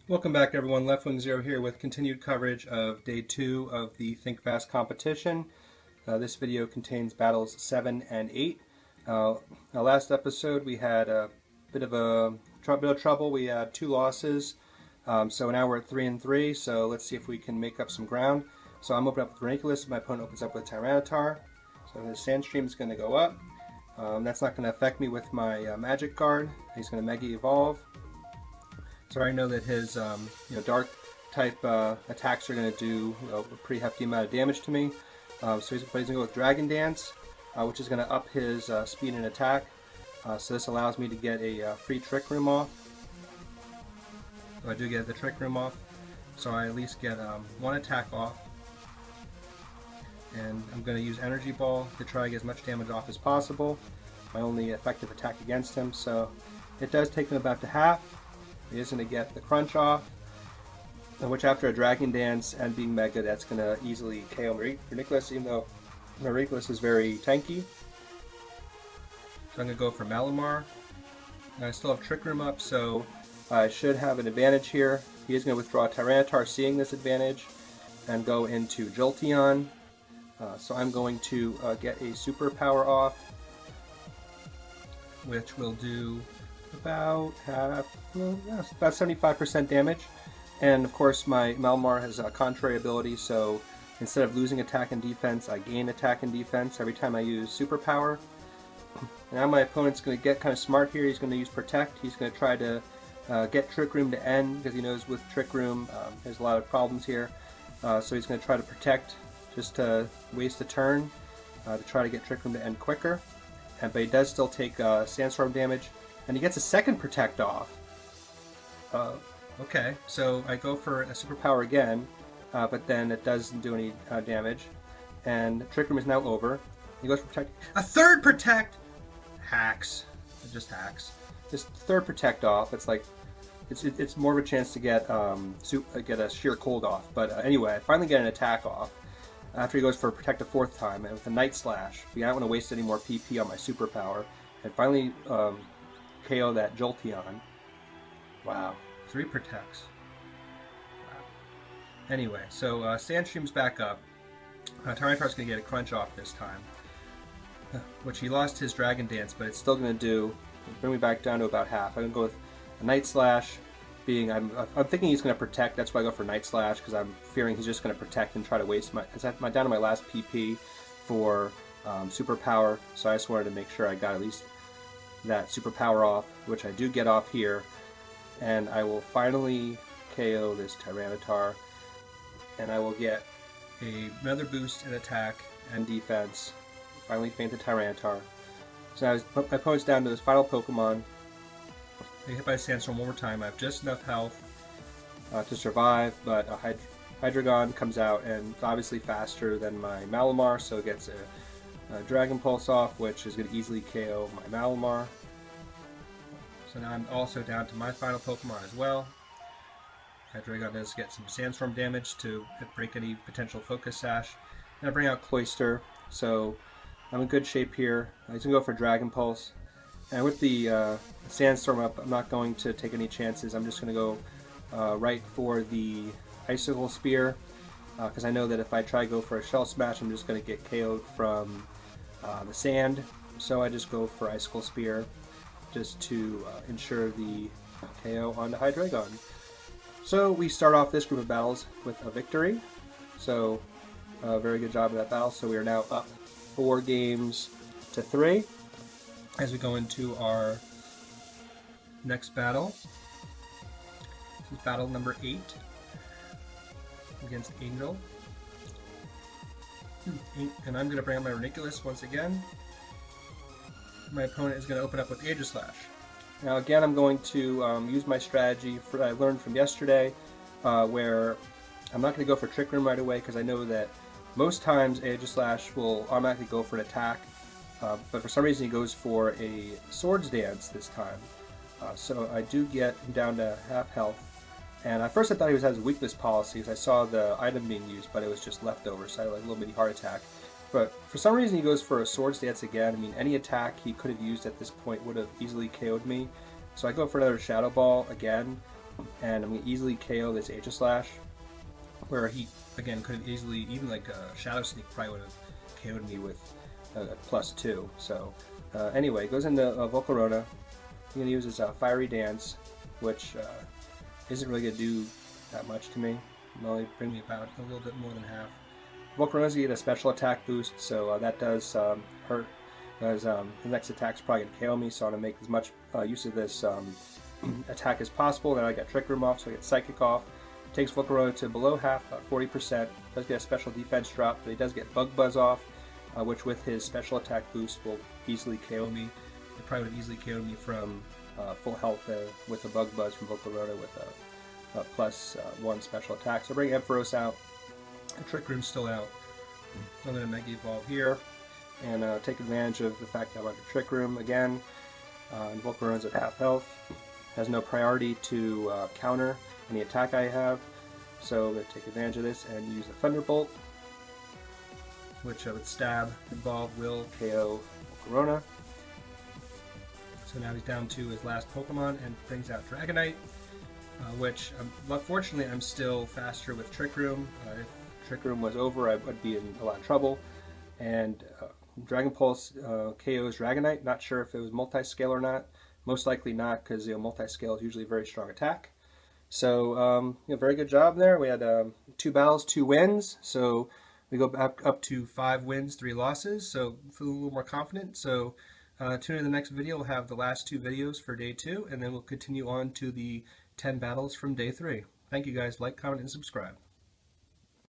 Welcome back, everyone. Left Wing Zero here with continued coverage of Day 2 of the Think Fast competition. This video contains battles 7 and 8. Our last episode we had a bit of trouble. We had 2 losses, so now we're at 3 and 3. So let's see if we can make up some ground. So I'm opening up with Ranunculus. My opponent opens up with Tyranitar. So his Sandstream is going to go up. That's not going to affect me with my Magic card. He's going to Mega Evolve. So I know that his dark type attacks are going to do a pretty hefty amount of damage to me. So he's going to go with Dragon Dance, which is going to up his speed and attack. So this allows me to get a free Trick Room off. So I do get the Trick Room off. So I at least get 1 attack off. And I'm going to use Energy Ball to try to get as much damage off as possible. My only effective attack against him. So it does take him about to half. He is going to get the Crunch off, which after a Dragon Dance and being Mega, that's going to easily KO Ranunculus, even though Ranunculus is very tanky. So I'm going to go for Malamar. And I still have Trick Room up, so I should have an advantage here. He is going to withdraw Tyranitar, seeing this advantage, and go into Jolteon. So I'm going to get a Super Power off, which will do about about 75% damage. And of course my Malamar has a contrary ability, so instead of losing attack and defense, I gain attack and defense every time I use Superpower. Now my opponent's going to get kind of smart here. He's going to use Protect. He's going to try to get Trick Room to end, because he knows with Trick Room there's a lot of problems here. So he's going to try to Protect just to waste a turn to try to get Trick Room to end quicker. But he does still take Sandstorm damage. And he gets a second Protect off. Okay, so I go for a Superpower again, but then it doesn't do any damage. And Trick Room is now over. He goes for Protect. A third Protect! Hacks. It just hacks. This third Protect off, it's like, it's more of a chance to get a Sheer Cold off. But anyway, I finally get an attack off after he goes for Protect a 4th time, and with a Night Slash. I don't want to waste any more PP on my Superpower. And finally, KO that Jolteon. Wow, 3 Protects. Wow. Anyway, so Sandstream's back up. Tyranitar's going to get a Crunch off this time, which he lost his Dragon Dance, but it's still going to bring me back down to about half. I'm going to go with a Night Slash, I'm thinking he's going to Protect. That's why I go for Night Slash, because I'm fearing he's just going to Protect and try to waste my down to my last PP for Superpower. So I just wanted to make sure I got at least that Superpower off, which I do get off here, and I will finally KO this Tyranitar, and I will get another boost in attack and defense. Finally faint the Tyranitar. So now my opponent's down to his final Pokemon. They hit by Sandstorm one more time. I have just enough health to survive, but a Hydreigon comes out, and it's obviously faster than my Malamar, so it gets a Dragon Pulse off, which is going to easily KO my Malamar. So now I'm also down to my final Pokemon as well. Hydreigon does get some Sandstorm damage to break any potential Focus Sash. And I bring out Cloyster, so I'm in good shape here. He's going to go for Dragon Pulse. And with the Sandstorm up, I'm not going to take any chances. I'm just going to go right for the Icicle Spear, because I know that if I try to go for a Shell Smash, I'm just going to get KO'd from the sand. So I just go for Icicle Spear just to ensure the KO on the Hydreigon. So we start off this group of battles with a victory. So very good job in that battle. So we are now up 4 games to 3 as we go into our next battle. This is battle number 8 against Angel. And I'm going to bring out my Ranunculus once again. My opponent is going to open up with Aegislash. Now again, I'm going to use my strategy that I learned from yesterday, where I'm not going to go for Trick Room right away, because I know that most times Aegislash will automatically go for an attack, but for some reason he goes for a Swords Dance this time. So I do get him down to half health. And at first I thought he was has a weakness policy, because I saw the item being used, but it was just leftovers, so I had like a little mini heart attack. But for some reason he goes for a Swords Dance again. I mean, any attack he could have used at this point would have easily KO'd me. So I go for another Shadow Ball again, and I'm going to easily KO this Aegislash, where he, again, could have easily, even like Shadow Sneak probably would have KO'd me with +2. So anyway, goes into Volcarona. I'm going to use his Fiery Dance, which isn't really going to do that much to me. It'll only bring me about a little bit more than half. Volcarona's going to get a special attack boost, so that does hurt, because the next attack's probably going to KO me, so I'm going to make as much use of this attack as possible. Then I got Trick Room off, so I get Psychic off. Takes Volcarona to below half, about 40%. Does get a special defense drop, but he does get Bug Buzz off, which with his special attack boost will easily KO me. It probably would easily KO me from full health with a Bug Buzz from Volcarona with a +1 special attack. So bring Ampharos out, and Trick Room's still out. I'm going to Mega Evolve here and take advantage of the fact that I'm under Trick Room again. And Volcarona's at half health, has no priority to counter any attack I have, so I'm going to take advantage of this and use the Thunderbolt, which with Stab involved will KO Volcarona. So now he's down to his last Pokemon and brings out Dragonite, which fortunately I'm still faster with Trick Room. If Trick Room was over, I would be in a lot of trouble. And Dragon Pulse KOs Dragonite. Not sure if it was Multiscale or not. Most likely not, because Multiscale is usually a very strong attack. So very good job there. We had 2 battles, 2 wins. So we go back up to 5 wins, 3 losses. So feel a little more confident. So tune in to the next video. We'll have the last 2 videos for day 2, and then we'll continue on to the 10 battles from day 3. Thank you guys. Like, comment, and subscribe.